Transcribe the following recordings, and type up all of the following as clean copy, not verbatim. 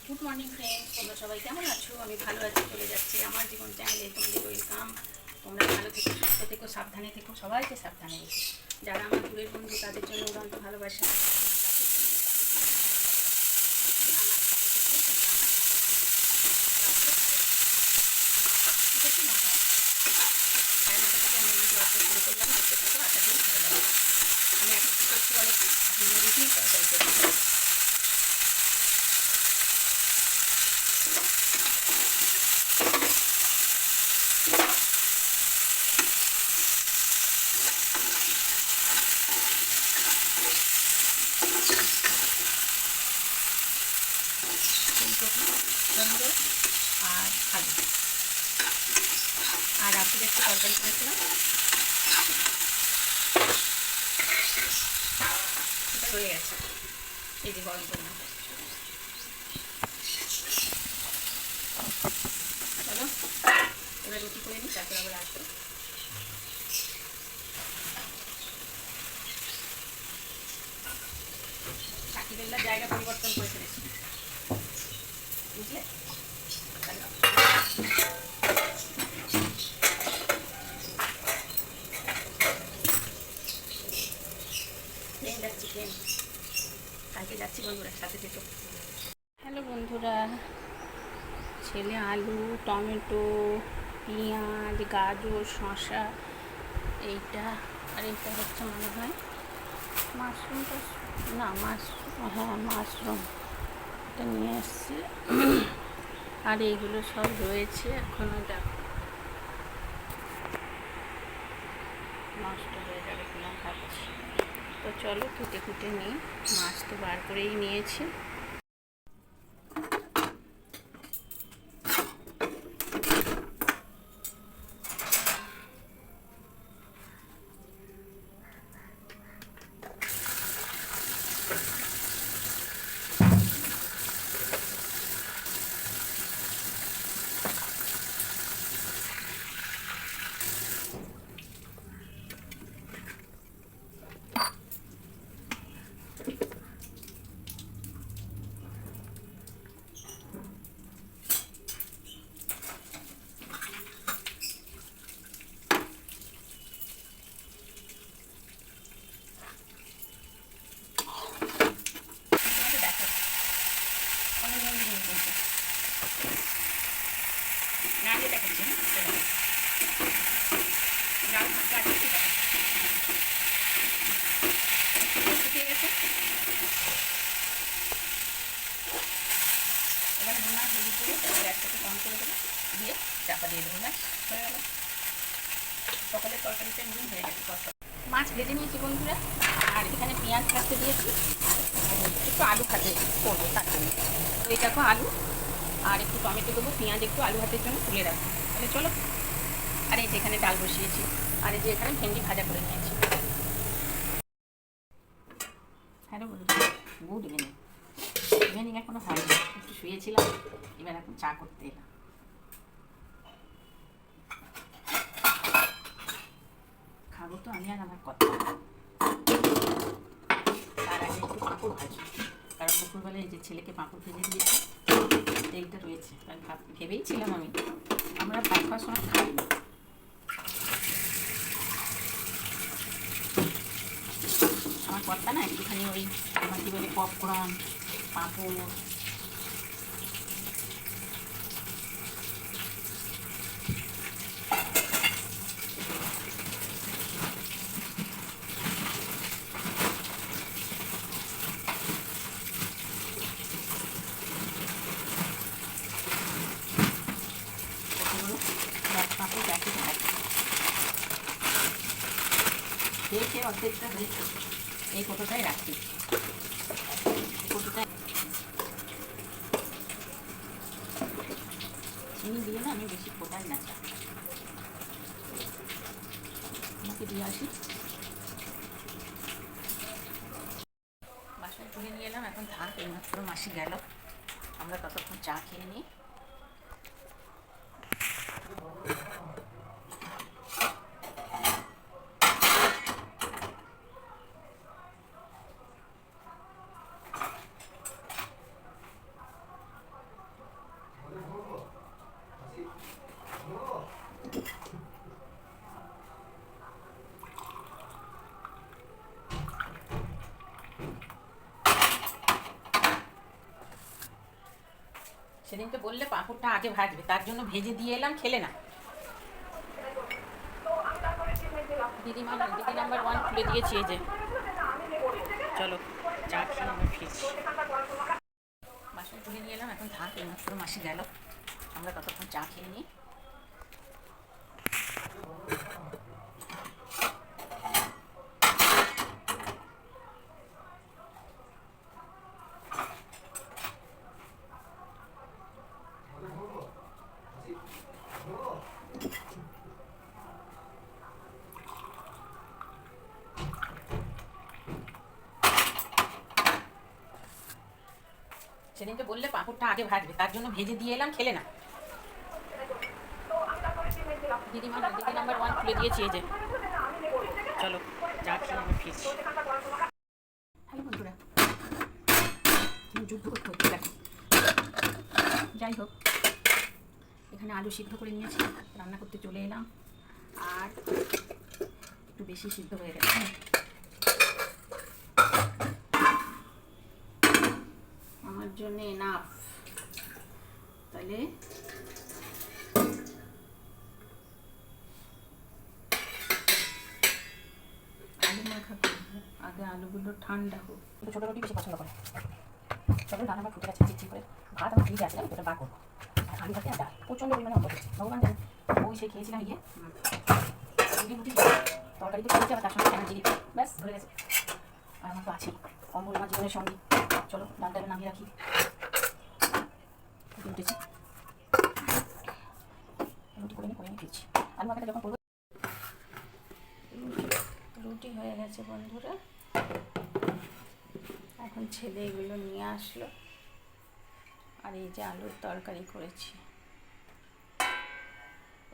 Good morning friends, তোমরা সবাই কেমন আছো? আমি ভালো আছি। চলে যাচ্ছি আমার জীবন চ্যানেলে, তোমাদের ওয়েলকাম। তোমরা ভালো থেকো, সুস্থ থেকো, সাবধানে থেকো, সবাইকে সাবধানে রেখো। যারা আমার দূরের বন্ধু তাদের জন্য উড়ন্ত ভালোবাসা। আমি এখন কী করছি বলো? আপনি রুটি তরকারি করছি। ফুলকপি, টমেটো আর আলু আর রাত্রে একটু তরকারি করেছিলাম, সেটা রয়ে গেছে। এই যে গরম করলাম। চলো এবার রুটি করে নিই, তারপর আবার আসবো। চাকি বেল্লার জায়গা পরিবর্তন করে ফেলেছি, বুঝলে? ট্রেন যাচ্ছি, ট্রেন। কালকে যাচ্ছি বন্ধুরা, সাথে থেকো। হ্যালো বন্ধুরা, ছেলে আলু, টমেটো, পেঁয়াজ, গাজর, শসা, এইটা আর এইটা হচ্ছে মনে হয় মাশরুমটা, না হ্যাঁ মাশরুম, এটা নিয়ে এসছি। আর এইগুলো সব রয়েছে, এখনও দেখো নষ্ট হয়ে যাবে কিনা ভাবছি। তো চলো কুটে কুটে নিই। মাছ তো বার করেই নিয়েছি। এবার নুন আর হলুদ দিয়ে গ্যাসটাকে কম করে দেবো, দিয়ে চাপা দিয়ে দেবো। ব্যাস হয়ে গেল, সকালের তরকারিটা নুন হয়ে গেছে। মাছ ভেজে নিয়েছি বন্ধুরা, আর এখানে পেঁয়াজ কাটতে দিয়েছি, একটু আলু ভাতে করবো তার জন্য। তো এই দেখো আলু আর একটু টমেটো দেবো, পেঁয়াজ একটু আলু ভাতের জন্য তুলে রাখবো। তাহলে চলো। আর এই যে এখানে ডাল বসিয়েছি, আর এই যে এখানে ভেন্ডি ভাজা করে নিয়েছি। হ্যালো বন্ধুরা, গুড ইভিনিং। ইভিনিং এখনো হয়নি, একটু শুয়েছিলাম, এবার এখন চা করতে এলাম। খাবো তো আমি আর আমার কথা। তার আগে একটু পাঁপড় ভাজি, কারণ দুপুরবেলা এই যে ছেলেকে পাঁপড় ভেজে দিয়েছি, এইটা রয়েছে। তাই ভেবেইছিলাম আমরা ভাত খাওয়ার সময় খাই না। আমার কথা না একটুখানি ওই আমার কী বলে পপকর্ন, পাঁপড়, পাঁপড় দেখে খেয়ে অর্ধেকটা হয়েছে। এই কতটাই রাখি, কতটাই চিনি দিয়ে না আমি বেশি ফোটাই না চা। আমাকে দিয়ে আসি, বাসায় তুলে নিয়ে এলাম। এখন থাক, এইমাত্র মাসি গেল, আমরা ততক্ষণ চা খেয়ে নিই। সেদিনকে বললে পাঁপড়টা আগে ভাজবে, তার জন্য ভেজে দিয়ে এলাম, খেলে না। দিদি নাম্বার 1 খুলে দিয়েছি, এই যে। চলো চা খেয়ে আমরা ফিরছি। বাসন তুলে নিয়ে এলাম, এখন থাক, এইমাত্র মাসি গেল, আমরা ততক্ষণ চা খেয়ে নিই। সেদিনকে বললে পাঁপড়টা আগে ভাজবে, তার জন্য ভেজে দিয়ে এলাম, খেলে না। দিদি নাম্বার 1 খুলে দিয়েছি, এই যে। চলো চা খেয়ে আমরা ফিরছি। হ্যালো বন্ধুরা, যুদ্ধ করতে হচ্ছে দেখো। যাই হোক, এখানে আলু সিদ্ধ করে নিয়েছি, রান্না করতে চলে এলাম। আর একটু বেশি সিদ্ধ হয়ে গেছে, আমার জন্য এনাফ। তাহলে আলু মাখা করবো, আগে আলুগুলো ঠান্ডা হোক। একটু ছোটো রুটি বেশি পছন্দ করে। চলো, ডাল আমার ফুটে গেছে চিচি করে। ভাত আমার ফ্রিজে আছে, ওটা বার করবো। আর আলু ভাতে আর ডাল প্রচণ্ড পরিমাণে অম্ল হচ্ছে, ভগবান জানে। ওই সে খেয়েছিলাম রুটি তরকারি তো খেয়েছি, আবার তার সঙ্গে এনার্জি দিচ্ছে, ব্যাস ধরে গেছে। আর আমার তো আছেই অম্বল আমার জীবনের সঙ্গে। চলো ডালটা নামিয়ে রাখি, উঠেছি। রুটি করে নিয়ে ফিরছি। আলু মাখাটা যখন করবো। রুটি হয়ে গেছে বন্ধুরা, এখন ছেলে এগুলো নিয়ে আসলো। আর এই যে আলুর তরকারি করেছি,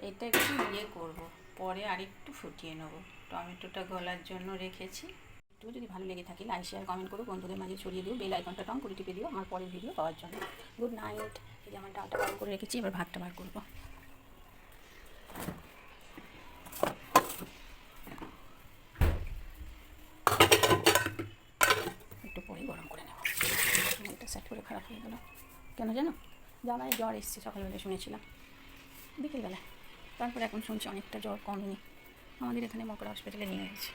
এটা একটু করবো, পরে আরেকটু ফুটিয়ে নেবো। টমেটোটা গলার জন্য রেখেছি। একটু যদি ভালো লেগে থাকে লাইক শেয়ার কমেন্ট করো, বন্ধুদের মাঝে ছড়িয়ে দিও, বেল আইকনটা টং করে টিপে দিও আমার পরের ভিডিও পাওয়ার জন্য। Good night. এই যে আমার ডালটা গরম করে রেখেছি, এবার ভাতটা বার করবো। একটু পরেই গরম করে নেব। মনটা সেট করে খারাপ হয়ে গেল কেন জানো? জামাই জ্বর এসছে, সকালবেলা শুনেছিলাম, বিকেলবেলা। তারপর এখন শুনছি অনেকটা জ্বর কমেনি। আমাদের এখানে মকড়া হসপিটালে নিয়ে গেছে।